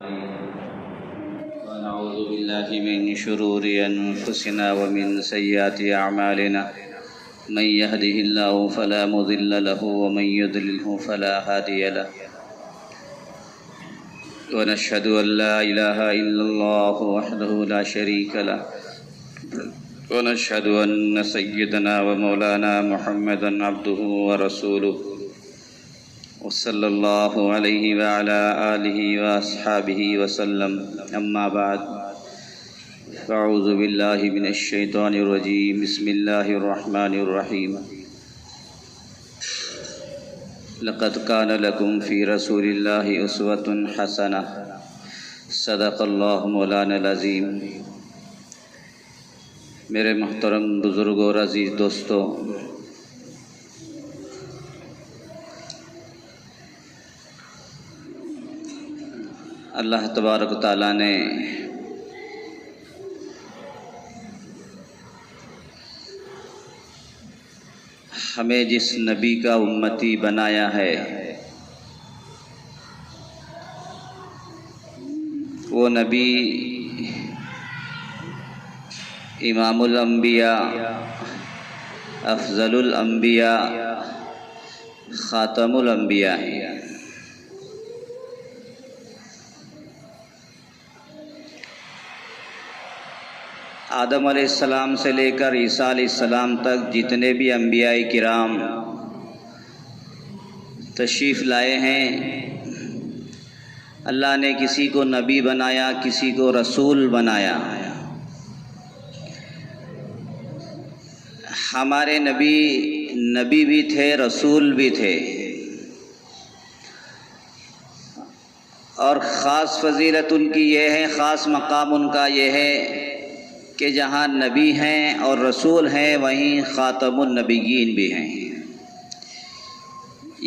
ونعوذ بالله من شرور أنفسنا ومن سيئات أعمالنا من يهده الله فلا مضل له ومن يضلله فلا هادي له ونشهد أن لا إله إلا الله وحده لا شريك له ونشهد أن سيدنا ومولانا محمدا عبده ورسوله وصلى الله عليه وعلى آله وأصحابه وسلم أما بعد فأعوذ بالله من الشيطان الرجيم بسم الله الرحمن الرحيم لقد كان لكم في رسول الله أسوة حسنة صدق الله مولانا العظيم۔ میرے محترم بزرگوں اور عزیز دوستوں، اللہ تبارک و تعالیٰ نے ہمیں جس نبی کا امتی بنایا ہے وہ نبی امام الانبیاء، افضل الانبیاء، خاتم الانبیاء ہیں۔ آدم علیہ السلام سے لے کر عیسیٰ علیہ السلام تک جتنے بھی انبیاء کرام تشریف لائے ہیں، اللہ نے کسی کو نبی بنایا، کسی کو رسول بنایا۔ ہمارے نبی بھی تھے، رسول بھی تھے، اور خاص فضیلت ان کی یہ ہے، خاص مقام ان کا یہ ہے کہ جہاں نبی ہیں اور رسول ہیں وہیں خاتم النبیین بھی ہیں۔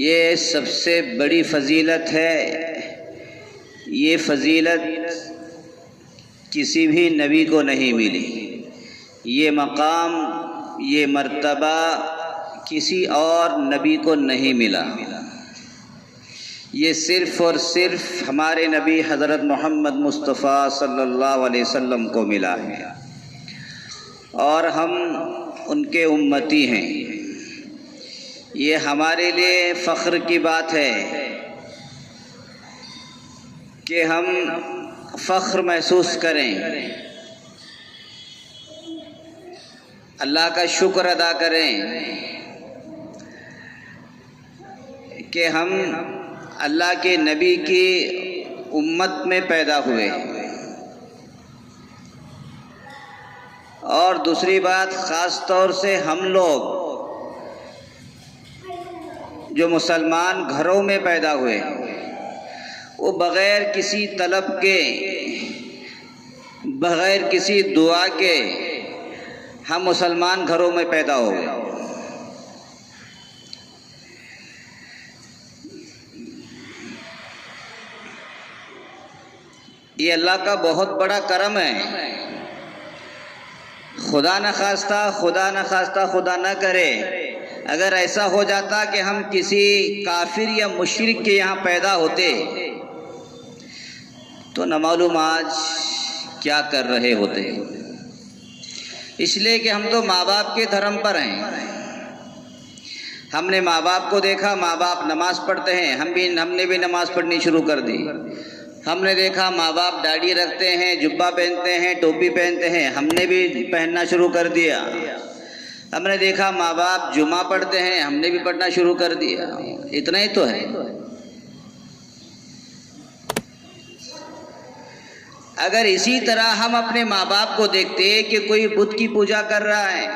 یہ سب سے بڑی فضیلت ہے۔ یہ فضیلت کسی بھی نبی کو نہیں ملی، یہ مقام، یہ مرتبہ کسی اور نبی کو نہیں ملا۔ یہ صرف اور صرف ہمارے نبی حضرت محمد مصطفیٰ صلی اللہ علیہ وسلم کو ملا ہے، اور ہم ان کے امتی ہیں۔ یہ ہمارے لیے فخر کی بات ہے کہ ہم فخر محسوس کریں، اللہ کا شکر ادا کریں کہ ہم اللہ کے نبی کی امت میں پیدا ہوئے۔ اور دوسری بات، خاص طور سے ہم لوگ جو مسلمان گھروں میں پیدا ہوئے، وہ بغیر کسی طلب کے، بغیر کسی دعا کے ہم مسلمان گھروں میں پیدا ہو گئے۔ یہ اللہ کا بہت بڑا کرم ہے۔ خدا نخواستہ خدا نہ کرے اگر ایسا ہو جاتا کہ ہم کسی کافر یا مشرک کے یہاں پیدا ہوتے تو نہ معلوم آج کیا کر رہے ہوتے۔ اس لیے کہ ہم تو ماں باپ کے دھرم پر ہیں۔ ہم نے ماں باپ کو دیکھا، ماں باپ نماز پڑھتے ہیں، ہم نے بھی نماز پڑھنی شروع کر دی۔ ہم نے دیکھا ماں باپ داڑھی رکھتے ہیں، جبہ پہنتے ہیں، ٹوپی پہنتے ہیں، ہم نے بھی پہننا شروع کر دیا۔ ہم نے دیکھا ماں باپ جمعہ پڑھتے ہیں، ہم نے بھی پڑھنا شروع کر دیا۔ اتنا ہی تو ہے۔ اگر اسی طرح ہم اپنے ماں باپ کو دیکھتے کہ کوئی بت کی پوجا کر رہا ہے،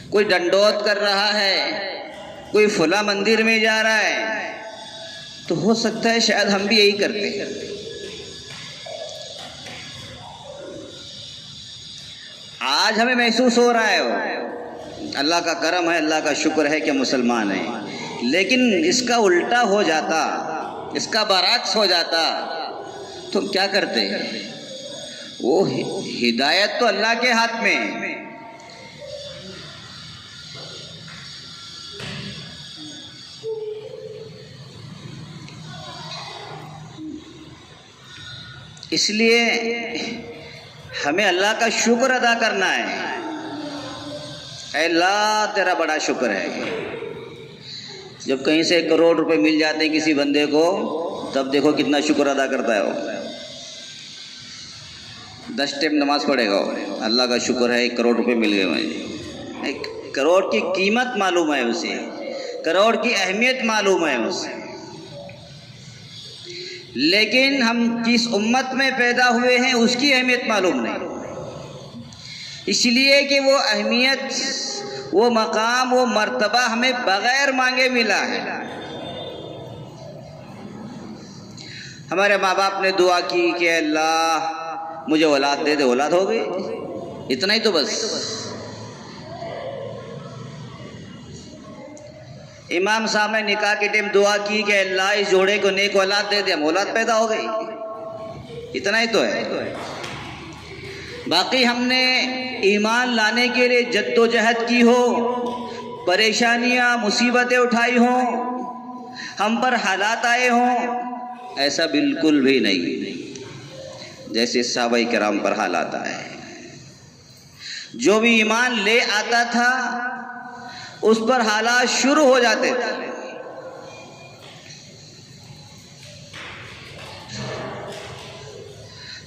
کوئی ڈنڈوت کر رہا ہے، کوئی فلاں مندر میں جا رہا ہے، تو ہو سکتا ہے شاید ہم بھی یہی کرتے۔ آج ہمیں محسوس ہو رہا ہے، اللہ کا کرم ہے، اللہ کا شکر ہے کہ مسلمان ہیں، لیکن اس کا الٹا ہو جاتا، اس کا برعکس ہو جاتا تو کیا کرتے؟ وہ ہدایت تو اللہ کے ہاتھ میں ہے۔ اس لیے ہمیں اللہ کا شکر ادا کرنا ہے. اے اللہ تیرا بڑا شکر ہے. جب کہیں سے 1 کروڑ روپے مل جاتے ہیں کسی بندے کو تب دیکھو کتنا شکر ادا کرتا ہے وہ. 10 ٹائم نماز پڑھے گا وہ, اللہ کا شکر ہے 1 کروڑ روپے مل گئے مجھے. 1 کروڑ کی قیمت معلوم ہے اسے, کروڑ کی اہمیت معلوم ہے اسے. لیکن ہم جس امت میں پیدا ہوئے ہیں اس کی اہمیت معلوم نہیں, اس لیے کہ وہ اہمیت, وہ مقام, وہ مرتبہ ہمیں بغیر مانگے ملا ہے. ہمارے ماں باپ نے دعا کی کہ اللہ مجھے اولاد دے دے, اولاد ہو گئی, اتنا ہی تو بس. امام صاحب نے نکاح کے ٹائم دعا کی کہ اللہ اس جوڑے کو نیک اولاد دے دے, ہم اولاد پیدا ہو گئی, اتنا ہی تو ہے. باقی ہم نے ایمان لانے کے لیے جد و جہد کی ہو, پریشانیاں مصیبتیں اٹھائی ہوں, ہم پر حالات آئے ہوں, ایسا بالکل بھی نہیں جیسے صحابہ کرام پر حالات آئے. جو بھی ایمان لے آتا تھا اس پر حالات شروع ہو جاتے تھے.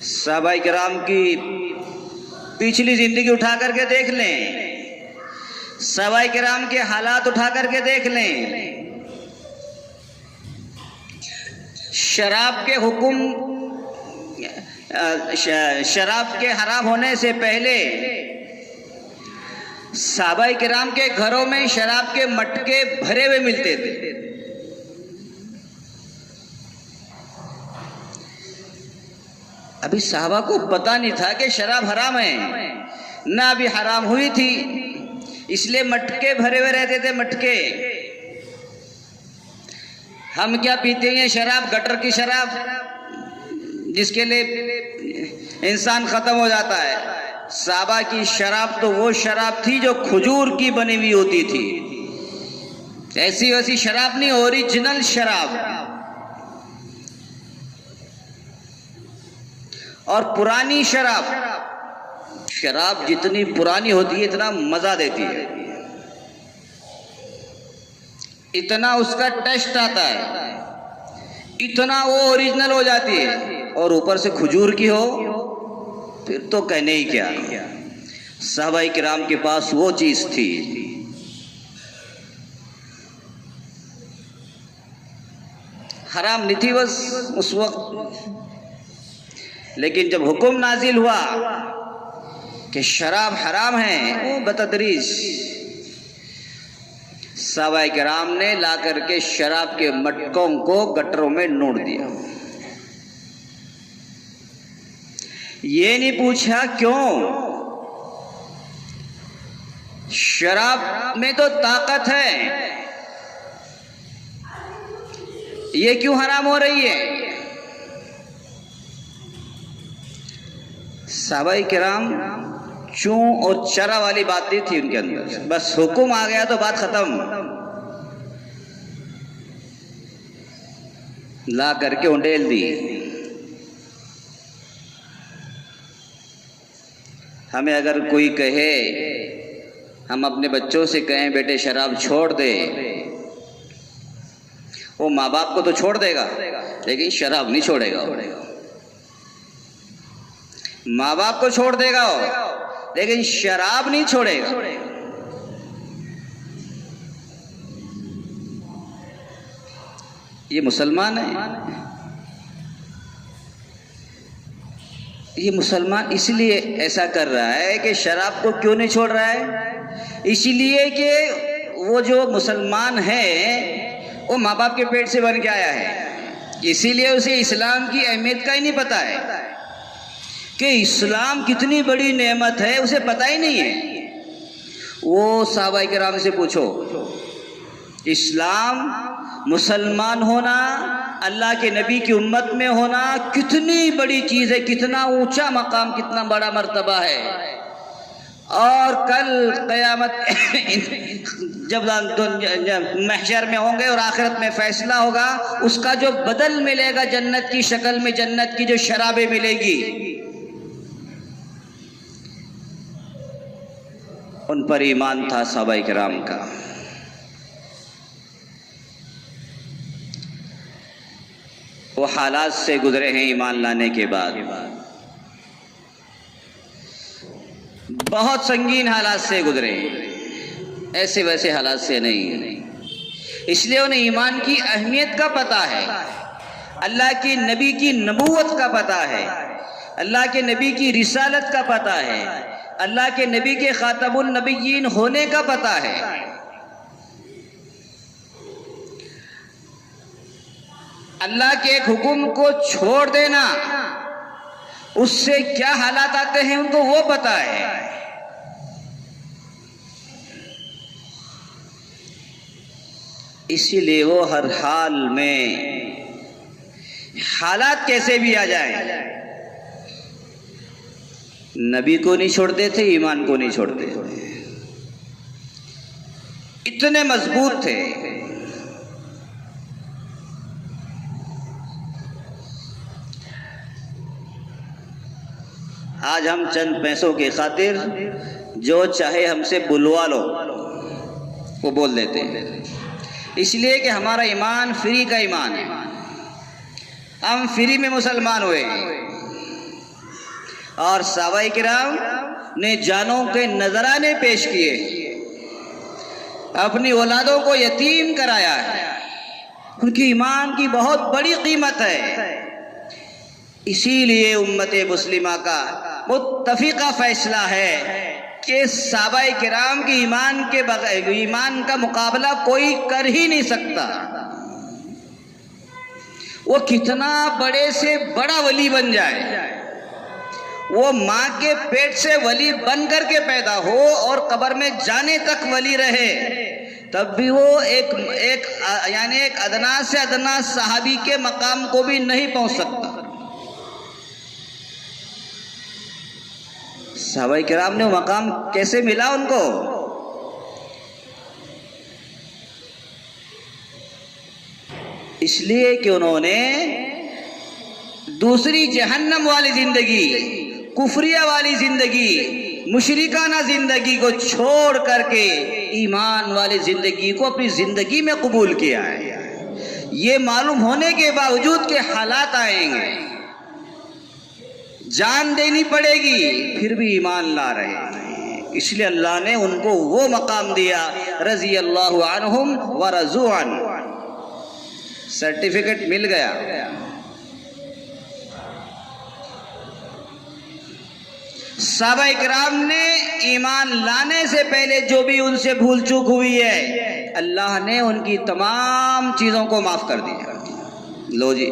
صحابہ کرام کی پچھلی زندگی اٹھا کر کے دیکھ لیں, صحابہ کرام کے حالات اٹھا کر کے دیکھ لیں. شراب کے حکم, شراب کے حرام ہونے سے پہلے صحابہ کرام کے گھروں میں شراب کے مٹکے بھرے ہوئے ملتے تھے. ابھی صحابہ کو پتہ نہیں تھا کہ شراب حرام ہے, نہ ابھی حرام ہوئی تھی, اس لیے مٹکے بھرے ہوئے رہتے تھے. مٹکے ہم کیا پیتے ہیں, شراب, گٹر کی شراب, جس کے لیے انسان ختم ہو جاتا ہے. صحابہ کی شراب تو وہ شراب تھی جو کھجور کی بنی ہوئی ہوتی تھی, ایسی ویسی شراب نہیں, اوریجنل شراب. اور پرانی شراب, شراب جتنی پرانی ہوتی ہے اتنا مزہ دیتی ہے, اتنا اس کا ٹیسٹ آتا ہے, اتنا وہ اوریجنل ہو جاتی ہے. اور اوپر سے کھجور کی ہو پھر تو کہنے ہی کیا. صحابہ کرام کے پاس وہ چیز تھی. حرام نہیں تھی بس اس وقت, لیکن جب حکم نازل ہوا کہ شراب حرام ہے, وہ بتدریج صحابہ کرام نے لا کر کے شراب کے مٹکوں کو گٹروں میں نوڑ دیا. یہ نہیں پوچھا کیوں, شراب میں تو طاقت ہے, یہ کیوں حرام ہو رہی ہے. صحابہ کرام چوں اور چرا والی بات نہیں تھی ان کے اندر, بس حکم آ گیا تو بات ختم. لا کر کے انڈیل دی. ہمیں اگر کوئی کہے, ہم اپنے بچوں سے کہیں بیٹے شراب چھوڑ دے, وہ ماں باپ کو تو چھوڑ دے گا لیکن شراب نہیں چھوڑے گا. ماں باپ کو چھوڑ دے گا لیکن شراب نہیں چھوڑے گا. یہ مسلمان ہے. یہ مسلمان اس لیے ایسا کر رہا ہے کہ شراب کو کیوں نہیں چھوڑ رہا ہے, اسی لیے کہ وہ جو مسلمان ہے وہ ماں باپ کے پیٹ سے بن کے آیا ہے, اسی لیے اسے اسلام کی اہمیت کا ہی نہیں پتہ ہے کہ اسلام کتنی بڑی نعمت ہے, اسے پتہ ہی نہیں ہے. وہ صحابہ کرام سے پوچھو, اسلام, مسلمان ہونا, اللہ کے نبی کی امت میں ہونا کتنی بڑی چیز ہے, کتنا اونچا مقام, کتنا بڑا مرتبہ ہے. اور کل قیامت جب محشر میں ہوں گے اور آخرت میں فیصلہ ہوگا، اس کا جو بدل ملے گا جنت کی شکل میں، جنت کی جو شرابیں ملے گی، ان پر ایمان تھا صحابہ کرام کا۔ وہ حالات سے گزرے ہیں ایمان لانے کے بعد، بہت سنگین حالات سے گزرے ہیں، ایسے ویسے حالات سے نہیں۔ اس لیے انہیں ایمان کی اہمیت کا پتہ ہے، اللہ کی نبی کی نبوت کا پتہ ہے، اللہ کے نبی کی رسالت کا پتہ ہے، اللہ کے نبی کے خاتم النبیین ہونے کا پتہ ہے۔ اللہ کے ایک حکم کو چھوڑ دینا، اس سے کیا حالات آتے ہیں ان کو وہ پتہ ہے۔ اسی لیے وہ ہر حال میں، حالات کیسے بھی آ جائیں، نبی کو نہیں چھوڑتے تھے، ایمان کو نہیں چھوڑتے تھے، اتنے مضبوط تھے۔ آج ہم چند پیسوں کی خاطر جو چاہے ہم سے بلوا لو وہ بول دیتے ہیں، اس لیے کہ ہمارا ایمان فری کا ایمان ہے، ہم فری میں مسلمان ہوئے ہیں۔ اور صحابہ کرام نے جانوں کے نذرانے پیش کیے، اپنی اولادوں کو یتیم کرایا ہے، ان کی ایمان کی بہت بڑی قیمت ہے۔ اسی لیے امت مسلمہ کا متفقہ فیصلہ ہے کہ صحابہ کرام کی ایمان کے بغیر، ایمان کا مقابلہ کوئی کر ہی نہیں سکتا۔ وہ کتنا بڑے سے بڑا ولی بن جائے، وہ ماں کے پیٹ سے ولی بن کر کے پیدا ہو اور قبر میں جانے تک ولی رہے، تب بھی وہ ایک ادنا سے ادنا صحابی کے مقام کو بھی نہیں پہنچ سکتا۔ صحابہ کرام نے وہ مقام کیسے ملا ان کو؟ اس لیے کہ انہوں نے دوسری جہنم والی زندگی، کفریہ والی زندگی، مشرکانہ زندگی کو چھوڑ کر کے ایمان والی زندگی کو اپنی زندگی میں قبول کیا ہے۔ یہ معلوم ہونے کے باوجود کہ حالات آئیں گے، جان دینی پڑے گی، پھر بھی ایمان لا رہے ہیں، اس لیے اللہ نے ان کو وہ مقام دیا، رضی اللہ عنہم ورضوا عنہ، سرٹیفکیٹ مل گیا۔ صحابہ کرام نے ایمان لانے سے پہلے جو بھی ان سے بھول چوک ہوئی ہے، اللہ نے ان کی تمام چیزوں کو معاف کر دیا۔ لو جی،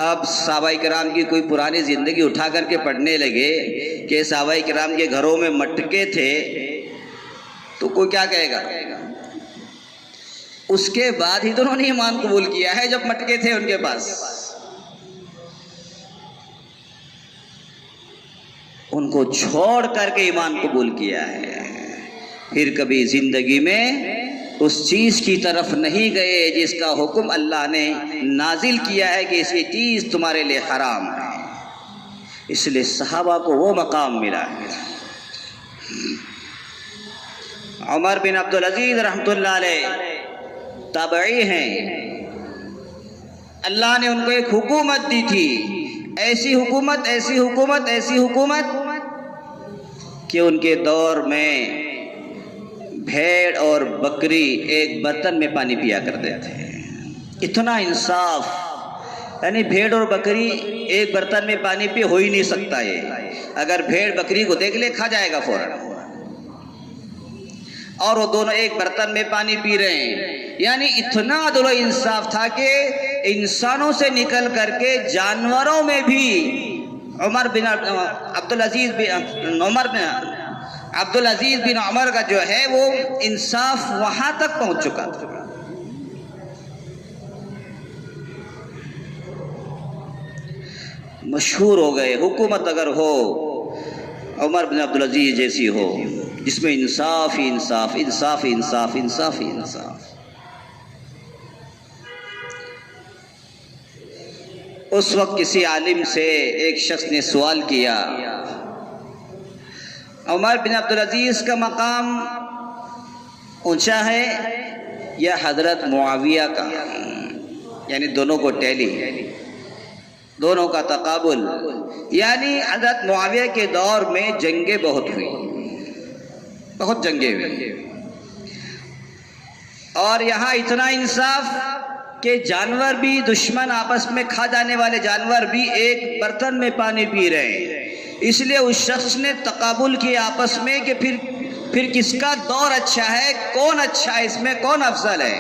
اب صحابہ کرام کی کوئی پرانی زندگی اٹھا کر کے پڑھنے لگے کہ صحابہ کرام کے گھروں میں مٹکے تھے، تو کوئی کیا کہے گا؟ اس کے بعد ہی تو انہوں نے ایمان قبول کیا ہے، جب مٹکے تھے ان کے پاس۔ ان کو چھوڑ کر کے ایمان قبول کیا ہے، پھر کبھی زندگی میں اس چیز کی طرف نہیں گئے جس کا حکم اللہ نے نازل کیا ہے کہ یہ چیز تمہارے لیے حرام ہے۔ اس لیے صحابہ کو وہ مقام ملا ہے۔ عمر بن عبدالعزیز رحمۃ اللہ علیہ تابعی ہیں، اللہ نے ان کو ایک حکومت دی تھی، ایسی حکومت کہ ان کے دور میں بھیڑ اور بکری ایک برتن میں پانی پیا کرتے تھے۔ اتنا انصاف، یعنی بھیڑ اور بکری ایک برتن میں پانی پی ہو ہی نہیں سکتا۔ یہ اگر بھیڑ بکری کو دیکھ لے کھا جائے گا فوراً، اور وہ دونوں ایک برتن میں پانی پی رہے ہیں۔ یعنی اتنا عدل و انصاف تھا کہ انسانوں سے نکل کر کے جانوروں میں بھی عبدالعزیز بن عمر کا جو ہے وہ انصاف وہاں تک پہنچ چکا تھا۔ مشہور ہو گئے، حکومت اگر ہو عمر بن عبدالعزیز جیسی ہو، جس میں انصاف ہی انصاف، انصاف ہی انصاف، انصاف ہی انصاف۔ اس وقت کسی عالم سے ایک شخص نے سوال کیا، عمر بن عبدالعزیز کا مقام اونچا ہے یا حضرت معاویہ کا؟ یعنی دونوں کو ٹیلی، دونوں کا تقابل۔ یعنی حضرت معاویہ کے دور میں جنگیں بہت ہوئی، بہت جنگیں ہوئی، اور یہاں اتنا انصاف کہ جانور بھی، دشمن آپس میں کھا جانے والے جانور بھی ایک برتن میں پانی پی رہے ہیں۔ اس لیے اس شخص نے تقابل کیا آپس میں کہ پھر کس کا دور اچھا ہے، کون اچھا ہے، اس میں کون افضل ہے۔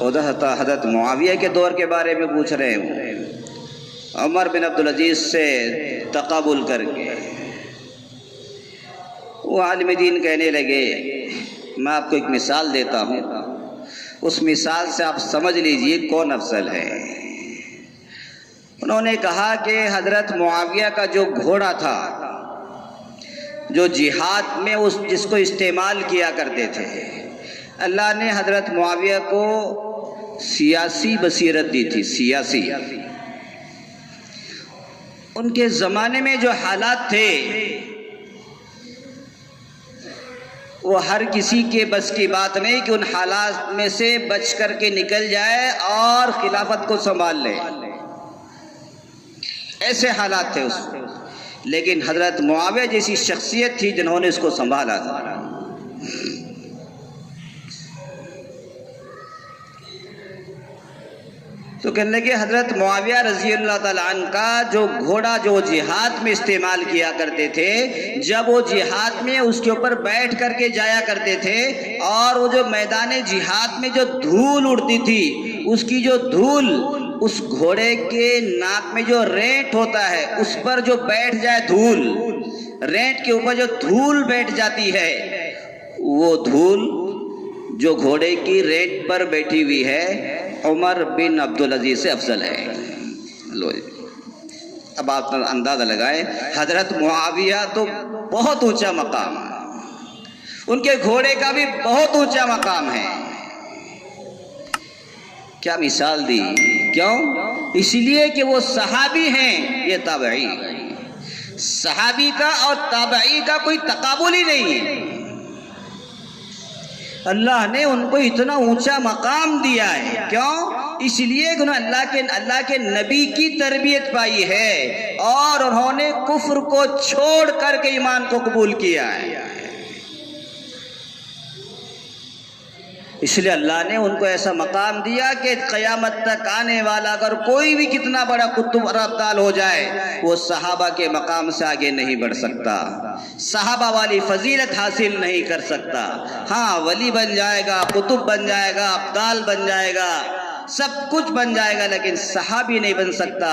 حضرت معاویہ کے دور کے بارے میں پوچھ رہے ہوں، عمر بن عبدالعزیز سے تقابل کر کے۔ وہ عالم دین کہنے لگے، میں آپ کو ایک مثال دیتا ہوں، اس مثال سے آپ سمجھ لیجئے کون افضل ہے۔ انہوں نے کہا کہ حضرت معاویہ کا جو گھوڑا تھا، جو جہاد میں جس کو استعمال کیا کرتے تھے، اللہ نے حضرت معاویہ کو سیاسی بصیرت دی تھی، سیاسی۔ ان کے زمانے میں جو حالات تھے وہ ہر کسی کے بس کی بات نہیں کہ ان حالات میں سے بچ کر کے نکل جائے اور خلافت کو سنبھال لے، ایسے حالات تھے اس میں۔ لیکن حضرت معاویہ جیسی شخصیت تھی جنہوں نے اس کو سنبھالا تھا۔ تو کہنے لگے حضرت معاویہ رضی اللہ تعالیٰ عنہ کا جو گھوڑا جو جہاد میں استعمال کیا کرتے تھے، جب وہ جہاد میں اس کے اوپر بیٹھ کر کے جایا کرتے تھے، اور وہ جو میدان جہاد میں جو دھول اڑتی تھی، اس کی جو دھول اس گھوڑے کے ناک میں جو رینٹ ہوتا ہے اس پر جو بیٹھ جائے دھول، رینٹ کے اوپر جو دھول بیٹھ جاتی ہے، وہ دھول جو گھوڑے کی رینٹ پر بیٹھی ہوئی ہے عمر بن عبدالعزیز سے افضل ہے۔ لو اب آپ اندازہ لگائیں، حضرت معاویہ تو بہت اونچا مقام ہے، ان کے گھوڑے کا بھی بہت اونچا مقام ہے۔ کیا مثال دی؟ کیوں؟ اس لیے کہ وہ صحابی ہیں، یہ تابعی۔ صحابی کا اور تابعی کا کوئی تقابل ہی نہیں ہے۔ اللہ نے ان کو اتنا اونچا مقام دیا ہے، کیوں؟ اس لیے کہ انہوں اللہ کے نبی کی تربیت پائی ہے، اور انہوں نے کفر کو چھوڑ کر کے ایمان کو قبول کیا ہے۔ اس لیے اللہ نے ان کو ایسا مقام دیا کہ قیامت تک آنے والا اگر کوئی بھی کتنا بڑا قطب اور ابدال ہو جائے، وہ صحابہ کے مقام سے آگے نہیں بڑھ سکتا، صحابہ والی فضیلت حاصل نہیں کر سکتا۔ ہاں ولی بن جائے گا، قطب بن جائے گا، ابدال بن جائے گا، سب کچھ بن جائے گا، لیکن صحابی نہیں بن سکتا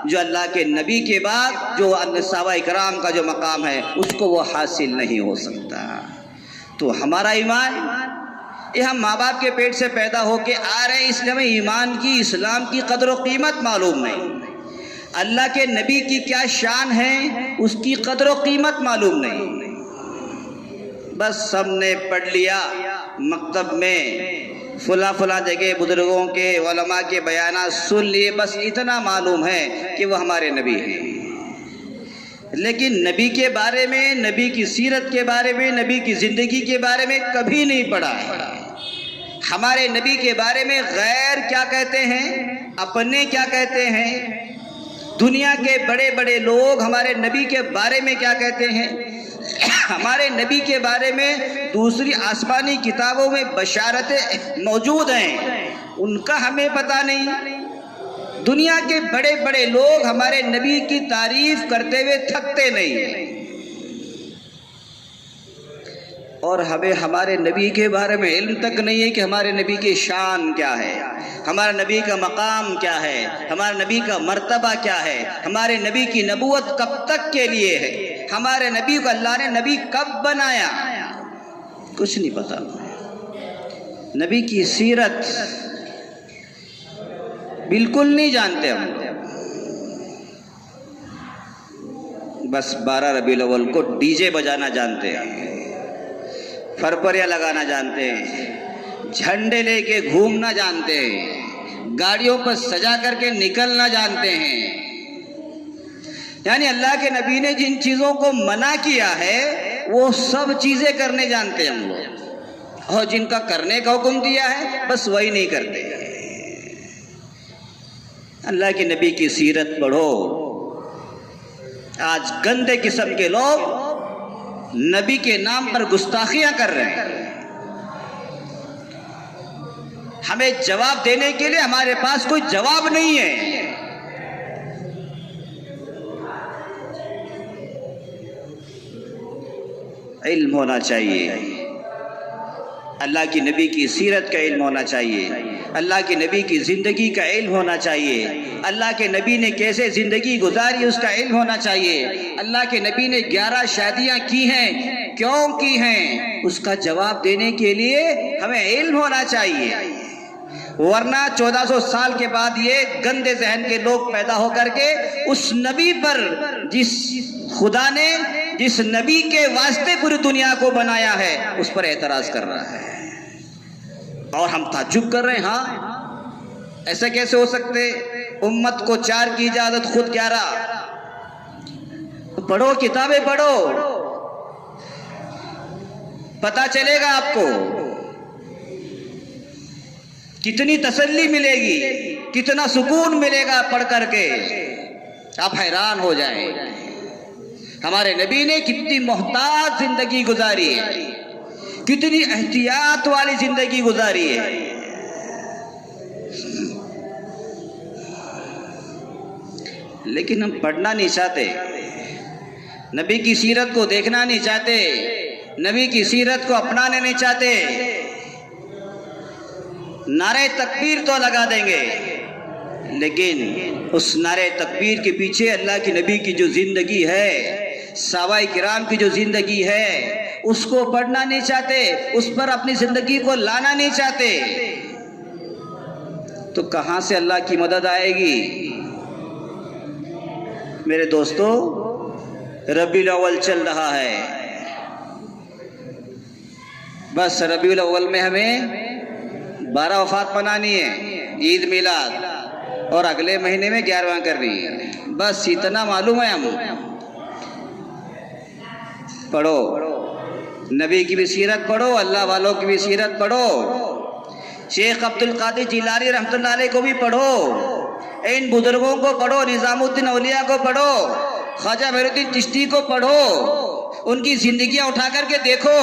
جو اللہ کے نبی کے بعد جو صحابہ کرام کا جو مقام ہے اس کو وہ حاصل نہیں ہو سکتا۔ تو ہمارا ایمان، یہ ہم ماں باپ کے پیٹ سے پیدا ہو کے آ رہے ہیں، اس لیے ہمیں ایمان کی، اسلام کی قدر و قیمت معلوم نہیں، اللہ کے نبی کی کیا شان ہے اس کی قدر و قیمت معلوم نہیں۔ بس ہم نے پڑھ لیا مکتب میں، فلاں جگہ بزرگوں کے، علماء کے بیانات سن لیے، بس اتنا معلوم ہے کہ وہ ہمارے نبی ہیں، لیکن نبی کے بارے میں، نبی کی سیرت کے بارے میں، نبی کی زندگی کے بارے میں کبھی نہیں پڑھا ہے۔ ہمارے نبی کے بارے میں غیر کیا کہتے ہیں، اپنے کیا کہتے ہیں، دنیا کے بڑے بڑے لوگ ہمارے نبی کے بارے میں کیا کہتے ہیں، ہمارے نبی کے بارے میں دوسری آسمانی کتابوں میں بشارتیں موجود ہیں، ان کا ہمیں پتہ نہیں۔ دنیا کے بڑے بڑے لوگ ہمارے نبی کی تعریف کرتے ہوئے تھکتے نہیں، اور ہمیں ہمارے نبی کے بارے میں علم تک نہیں ہے کہ ہمارے نبی کی شان کیا ہے، ہمارے نبی کا مقام کیا ہے، ہمارے نبی کا مرتبہ کیا ہے، ہمارے نبی کی نبوت کب تک کے لیے ہے، ہمارے نبی کو اللہ نے نبی کب بنایا، کچھ نہیں پتا۔ نبی کی سیرت بالکل نہیں جانتے ہم لوگ. بس 12 ربیع الاول کو ڈی جے بجانا جانتے ہیں, فرپریاں لگانا جانتے ہیں, جھنڈے لے کے گھومنا جانتے ہیں, گاڑیوں پر سجا کر کے نکلنا جانتے ہیں. یعنی اللہ کے نبی نے جن چیزوں کو منع کیا ہے وہ سب چیزیں کرنے جانتے ہیں ہم لوگ, اور جن کا کرنے کا حکم دیا ہے بس وہی نہیں کرتے. اللہ کے نبی کی سیرت پڑھو. آج گندے قسم کے لوگ نبی کے نام پر گستاخیاں کر رہے ہیں. ہمیں جواب دینے کے لیے ہمارے پاس کوئی جواب نہیں ہے. علم ہونا چاہیے, اللہ کی نبی کی سیرت کا علم ہونا چاہیے, اللہ کے نبی کی زندگی کا علم ہونا چاہیے, اللہ کے نبی نے کیسے زندگی گزاری اس کا علم ہونا چاہیے, اللہ کے نبی نے 11 شادیاں کی ہیں کیوں کی ہیں اس کا جواب دینے کے لیے ہمیں علم ہونا چاہیے. ورنہ 1400 سال کے بعد یہ گندے ذہن کے لوگ پیدا ہو کر کے اس نبی پر, جس خدا نے جس نبی کے واسطے پوری دنیا کو بنایا ہے, اس پر اعتراض کر رہا ہے. اور ہم تعجب کر رہے ہیں, ہاں ایسا کیسے ہو سکتے؟ امت کو 4 کی اجازت, خود 11. پڑھو, کتابیں پڑھو, پتہ چلے گا آپ کو کتنی تسلی ملے گی, کتنا سکون ملے گا پڑھ کر کے, آپ حیران ہو جائیں. ہمارے نبی نے کتنی محتاط زندگی گزاری ہے, کتنی احتیاط والی زندگی گزاری ہے. لیکن ہم پڑھنا نہیں چاہتے, نبی کی سیرت کو دیکھنا نہیں چاہتے, نبی کی سیرت کو اپنانے نہیں چاہتے. نعرہ تکبیر تو لگا دیں گے, لیکن اس نعرہ تکبیر کے پیچھے اللہ کی نبی کی جو زندگی ہے, صحابہ کرام کی جو زندگی ہے, اس کو پڑھنا نہیں چاہتے, اس پر اپنی زندگی کو لانا نہیں چاہتے. تو کہاں سے اللہ کی مدد آئے گی؟ میرے دوستو, ربیع الاول چل رہا ہے. بس ربیع الاول میں ہمیں 12 وفات منانی ہے, عید میلاد, اور اگلے مہینے میں 11واں کرنی ہے. بس اتنا معلوم ہے. ہم پڑھو, نبی کی بھی سیرت پڑھو, اللہ والوں کی بھی سیرت پڑھو, شیخ عبد القادر جیلانی رحمۃ اللہ علیہ کو بھی پڑھو, ان بزرگوں کو پڑھو, نظام الدین اولیاء کو پڑھو, خواجہ معین الدین چشتی کو پڑھو, ان کی زندگیاں اٹھا کر کے دیکھو,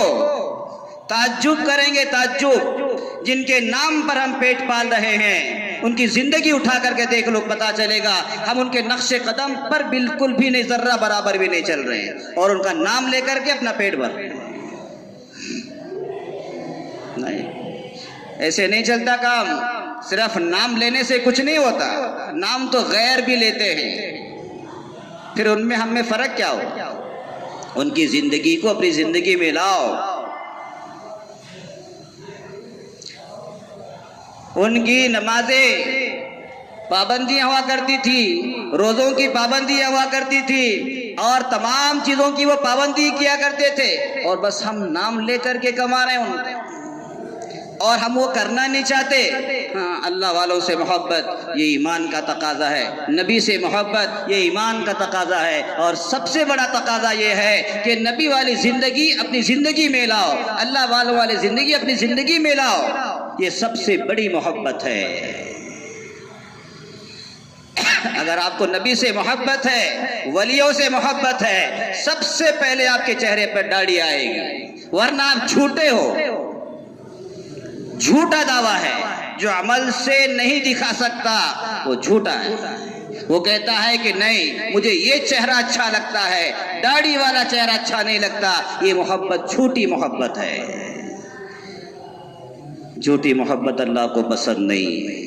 تعجب کریں گے, تعجب. جن کے نام پر ہم پیٹ پال رہے ہیں ان کی زندگی اٹھا کر کے دیکھ لو, پتا چلے گا ہم ان کے نقش قدم پر بالکل بھی نہیں, ذرہ برابر بھی نہیں چل رہے ہیں, اور ان کا نام لے کر کے اپنا پیٹ بھر. نہیں, ایسے نہیں چلتا کام. صرف نام لینے سے کچھ نہیں ہوتا, نام تو غیر بھی لیتے ہیں, پھر ان میں ہم میں فرق کیا ہو؟ ان کی زندگی کو اپنی زندگی میں لاؤ. ان کی نمازیں پابندیاں ہوا کرتی تھی, روزوں کی پابندیاں ہوا کرتی تھی, اور تمام چیزوں کی وہ پابندی کیا کرتے تھے, اور بس ہم نام لے کر کے کما رہے ہیں, اور ہم وہ کرنا نہیں چاہتے. ہاں, اللہ والوں سے محبت یہ ایمان کا تقاضا ہے, نبی سے محبت یہ ایمان کا تقاضا ہے, اور سب سے بڑا تقاضا یہ ہے کہ نبی والی زندگی اپنی زندگی میں لاؤ, اللہ والوں والی زندگی اپنی زندگی میں لاؤ. یہ سب سے بڑی محبت ہے. اگر آپ کو نبی سے محبت ہے, ولیوں سے محبت ہے, سب سے پہلے آپ کے چہرے پر داڑھی آئے گی, ورنہ آپ جھوٹے ہو. جھوٹا دعویٰ ہے, جو عمل سے نہیں دکھا سکتا وہ جھوٹا ہے. وہ کہتا ہے کہ نہیں, مجھے یہ چہرہ اچھا لگتا ہے, داڑھی والا چہرہ اچھا نہیں لگتا. یہ محبت جھوٹی محبت ہے. جھوٹی محبت اللہ کو پسند نہیں.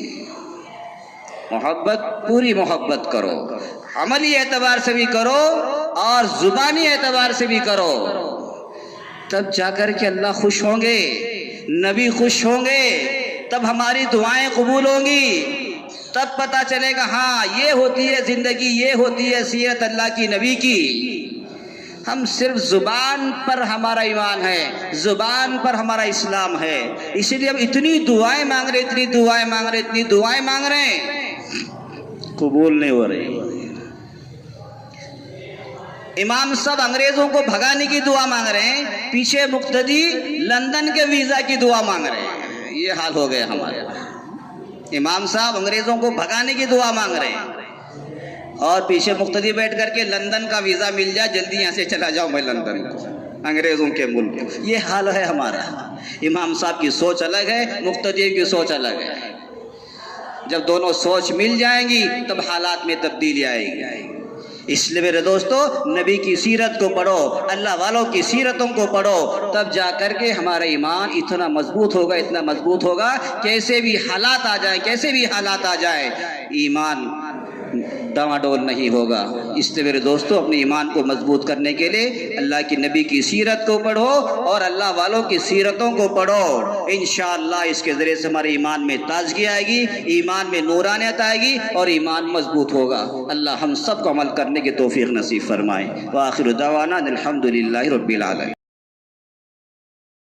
محبت پوری محبت کرو, عملی اعتبار سے بھی کرو اور زبانی اعتبار سے بھی کرو, تب جا کر کے اللہ خوش ہوں گے, نبی خوش ہوں گے, تب ہماری دعائیں قبول ہوں گی. تب پتہ چلے گا ہاں یہ ہوتی ہے زندگی، یہ ہوتی ہے سیرت اللہ کی نبی کی۔ ہم صرف زبان پر ہمارا ایمان ہے، زبان پر ہمارا اسلام ہے، اسی لیے ہم اتنی دعائیں مانگ رہے، اتنی دعائیں مانگ رہے، اتنی دعائیں مانگ رہے ہیں، قبول نہیں ہو رہی۔ امام صاحب انگریزوں کو بھگانے کی دعا مانگ رہے ہیں، پیچھے مقتدی لندن کے ویزا کی دعا مانگ رہے ہیں۔ یہ حال ہو گیا ہمارا۔ امام صاحب انگریزوں کو بھگانے کی دعا مانگ رہے ہیں اور پیچھے مقتدی بیٹھ کر کے لندن کا ویزا مل جائے، جلدی یہاں سے چلا جاؤں میں لندن کو، انگریزوں کے ملک۔ یہ حال ہے ہمارا۔ امام صاحب کی سوچ الگ ہے، مقتدی کی سوچ الگ ہے۔ جب دونوں سوچ مل جائیں گی تب حالات میں تبدیلی آئے گی۔ اس لیے میرے دوستو، نبی کی سیرت کو پڑھو، اللہ والوں کی سیرتوں کو پڑھو، تب جا کر کے ہمارا ایمان اتنا مضبوط ہوگا، اتنا مضبوط ہوگا، کیسے بھی حالات آ جائیں، کیسے بھی حالات آ جائیں، ایمان ڈاواڈول نہیں ہوگا۔ اس لیے میرے دوستو، اپنے ایمان کو مضبوط کرنے کے لیے اللہ کی نبی کی سیرت کو پڑھو اور اللہ والوں کی سیرتوں کو پڑھو۔ انشاءاللہ اس کے ذریعے سے ہمارے ایمان میں تازگی آئے گی، ایمان میں نورانیت آئے گی اور ایمان مضبوط ہوگا۔ اللہ ہم سب کو عمل کرنے کی توفیق نصیب فرمائے۔ وآخر دعوانا الحمدللہ رب العالمین۔